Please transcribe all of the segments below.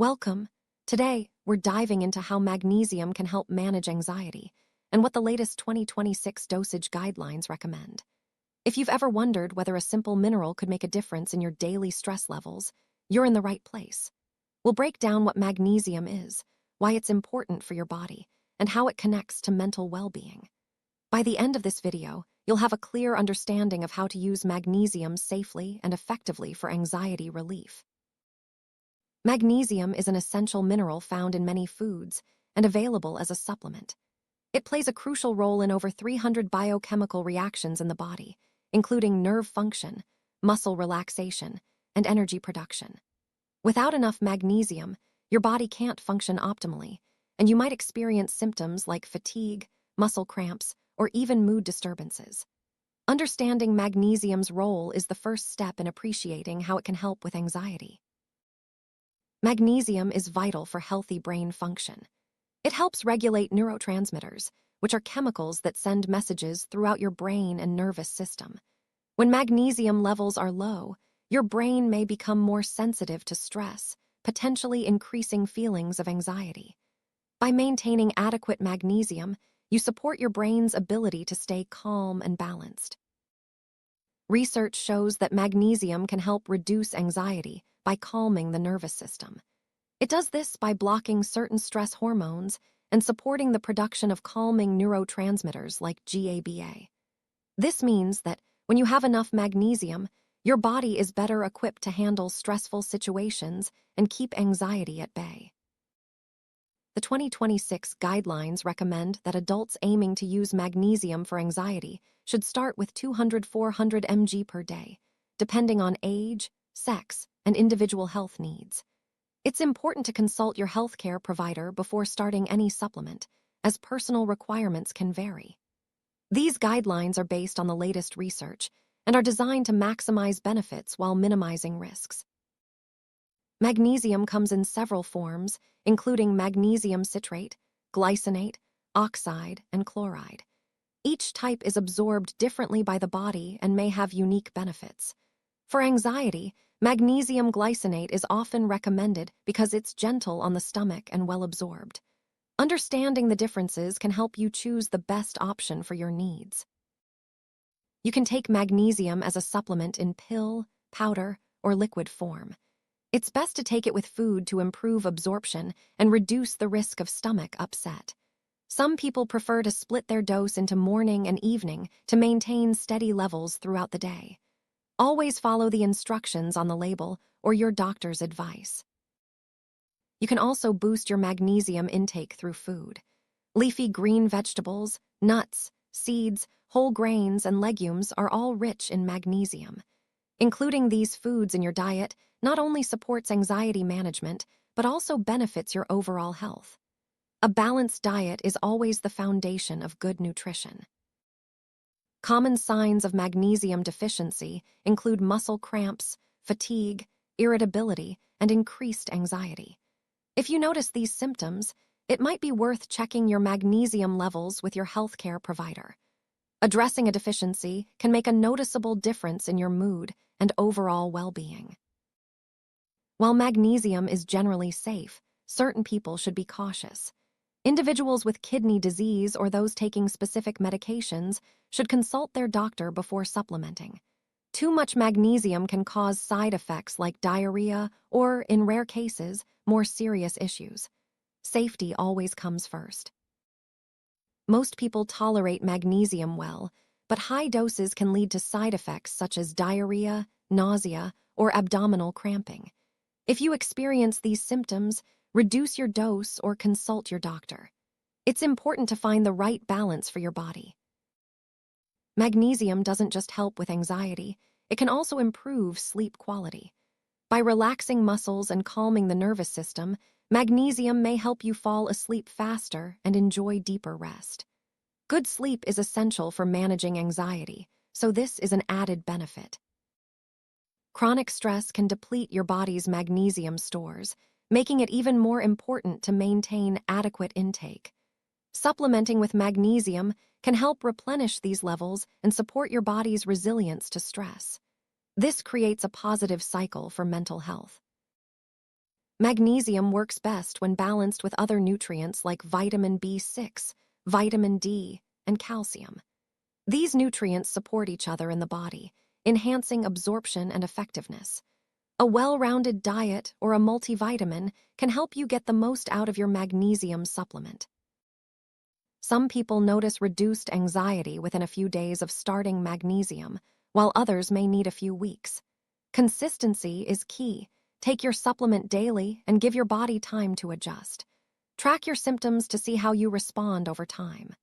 Welcome. Today, we're diving into how magnesium can help manage anxiety and what the latest 2026 dosage guidelines recommend. If you've ever wondered whether a simple mineral could make a difference in your daily stress levels, you're in the right place. We'll break down what magnesium is, why it's important for your body, and how it connects to mental well-being. By the end of this video, you'll have a clear understanding of how to use magnesium safely and effectively for anxiety relief. Magnesium is an essential mineral found in many foods and available as a supplement. It plays a crucial role in over 300 biochemical reactions in the body, including nerve function, muscle relaxation, and energy production. Without enough magnesium, your body can't function optimally, and you might experience symptoms like fatigue, muscle cramps, or even mood disturbances. Understanding magnesium's role is the first step in appreciating how it can help with anxiety. Magnesium is vital for healthy brain function. It helps regulate neurotransmitters, which are chemicals that send messages throughout your brain and nervous system. When magnesium levels are low, your brain may become more sensitive to stress, potentially increasing feelings of anxiety. By maintaining adequate magnesium, you support your brain's ability to stay calm and balanced. Research shows that magnesium can help reduce anxiety by calming the nervous system. It does this by blocking certain stress hormones and supporting the production of calming neurotransmitters like GABA. This means that when you have enough magnesium, your body is better equipped to handle stressful situations and keep anxiety at bay. The 2026 guidelines recommend that adults aiming to use magnesium for anxiety should start with 200–400 mg per day, depending on age, sex, and individual health needs. It's important to consult your healthcare provider before starting any supplement, as personal requirements can vary. These guidelines are based on the latest research and are designed to maximize benefits while minimizing risks. Magnesium comes in several forms, including magnesium citrate, glycinate, oxide, and chloride. Each type is absorbed differently by the body and may have unique benefits. For anxiety, magnesium glycinate is often recommended because it's gentle on the stomach and well absorbed. Understanding the differences can help you choose the best option for your needs. You can take magnesium as a supplement in pill, powder, or liquid form. It's best to take it with food to improve absorption and reduce the risk of stomach upset. Some people prefer to split their dose into morning and evening to maintain steady levels throughout the day. Always follow the instructions on the label or your doctor's advice. You can also boost your magnesium intake through food. Leafy green vegetables, nuts, seeds, whole grains, and legumes are all rich in magnesium. Including these foods in your diet not only supports anxiety management, but also benefits your overall health. A balanced diet is always the foundation of good nutrition. Common signs of magnesium deficiency include muscle cramps, fatigue, irritability, and increased anxiety. If you notice these symptoms, it might be worth checking your magnesium levels with your healthcare provider. Addressing a deficiency can make a noticeable difference in your mood and overall well-being. While magnesium is generally safe, certain people should be cautious. Individuals with kidney disease or those taking specific medications should consult their doctor before supplementing. Too much magnesium can cause side effects like diarrhea or, in rare cases, more serious issues. Safety always comes first. Most people tolerate magnesium well, but high doses can lead to side effects such as diarrhea, nausea, or abdominal cramping. If you experience these symptoms, reduce your dose or consult your doctor. It's important to find the right balance for your body. Magnesium doesn't just help with anxiety, it can also improve sleep quality. By relaxing muscles and calming the nervous system, magnesium may help you fall asleep faster and enjoy deeper rest. Good sleep is essential for managing anxiety, so this is an added benefit. Chronic stress can deplete your body's magnesium stores, making it even more important to maintain adequate intake. Supplementing with magnesium can help replenish these levels and support your body's resilience to stress. This creates a positive cycle for mental health. Magnesium works best when balanced with other nutrients like vitamin B6, vitamin D, and calcium. These nutrients support each other in the body, enhancing absorption and effectiveness. A well-rounded diet or a multivitamin can help you get the most out of your magnesium supplement. Some people notice reduced anxiety within a few days of starting magnesium, while others may need a few weeks. Consistency is key. Take your supplement daily and give your body time to adjust. Track your symptoms to see how you respond over time.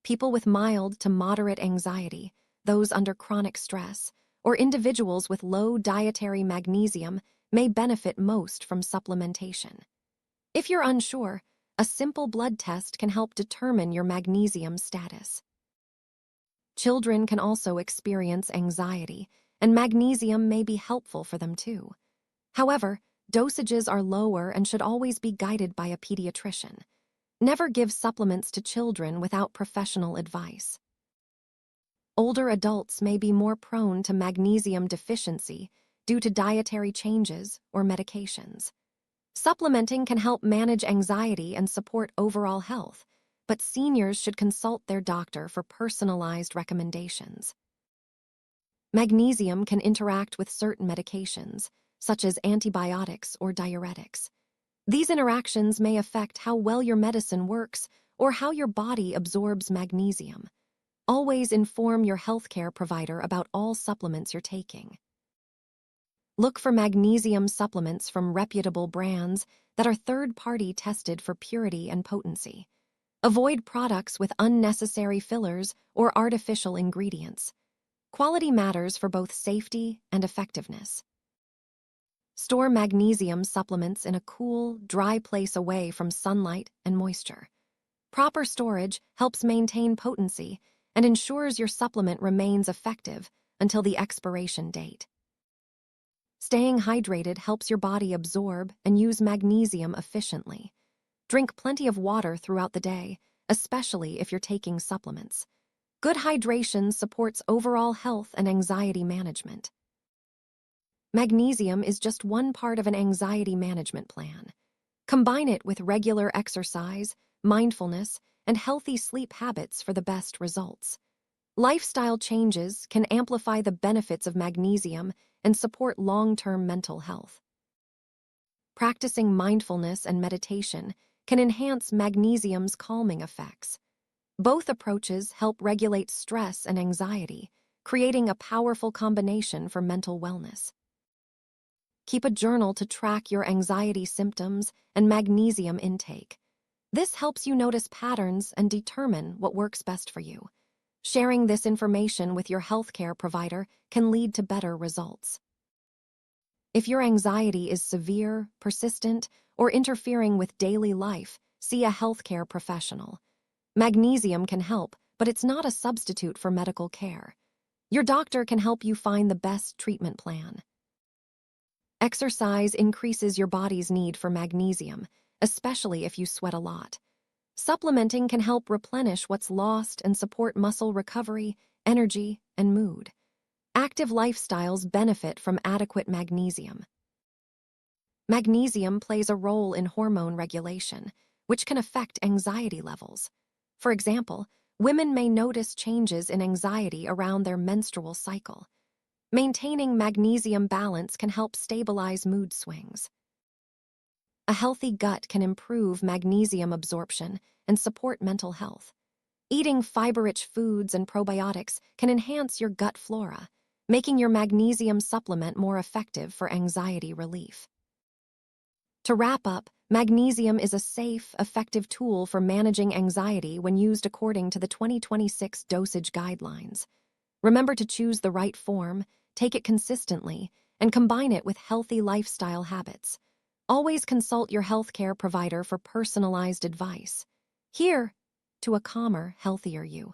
People with mild to moderate anxiety, those under chronic stress, or individuals with low dietary magnesium may benefit most from supplementation. If you're unsure, a simple blood test can help determine your magnesium status. Children can also experience anxiety, and magnesium may be helpful for them too. However, dosages are lower and should always be guided by a pediatrician. Never give supplements to children without professional advice. Older adults may be more prone to magnesium deficiency due to dietary changes or medications. Supplementing can help manage anxiety and support overall health, but seniors should consult their doctor for personalized recommendations. Magnesium can interact with certain medications, such as antibiotics or diuretics. These interactions may affect how well your medicine works or how your body absorbs magnesium. Always inform your healthcare provider about all supplements you're taking. Look for magnesium supplements from reputable brands that are third-party tested for purity and potency. Avoid products with unnecessary fillers or artificial ingredients. Quality matters for both safety and effectiveness. Store magnesium supplements in a cool, dry place away from sunlight and moisture. Proper storage helps maintain potency and ensures your supplement remains effective until the expiration date. Staying hydrated helps your body absorb and use magnesium efficiently. Drink plenty of water throughout the day, especially if you're taking supplements. Good hydration supports overall health and anxiety management. Magnesium is just one part of an anxiety management plan. Combine it with regular exercise, mindfulness, and healthy sleep habits for the best results. Lifestyle changes can amplify the benefits of magnesium and support long-term mental health. Practicing mindfulness and meditation can enhance magnesium's calming effects. Both approaches help regulate stress and anxiety, creating a powerful combination for mental wellness. Keep a journal to track your anxiety symptoms and magnesium intake. This helps you notice patterns and determine what works best for you. Sharing this information with your healthcare provider can lead to better results. If your anxiety is severe, persistent, or interfering with daily life, see a healthcare professional. Magnesium can help, but it's not a substitute for medical care. Your doctor can help you find the best treatment plan. Exercise increases your body's need for magnesium, especially if you sweat a lot. Supplementing can help replenish what's lost and support muscle recovery, energy, and mood. Active lifestyles benefit from adequate magnesium. Magnesium plays a role in hormone regulation, which can affect anxiety levels. For example, women may notice changes in anxiety around their menstrual cycle. Maintaining magnesium balance can help stabilize mood swings. A healthy gut can improve magnesium absorption and support mental health. Eating fiber-rich foods and probiotics can enhance your gut flora, making your magnesium supplement more effective for anxiety relief. To wrap up, magnesium is a safe, effective tool for managing anxiety when used according to the 2026 dosage guidelines. Remember to choose the right form, take it consistently, and combine it with healthy lifestyle habits. Always consult your healthcare provider for personalized advice. Here to a calmer, healthier you.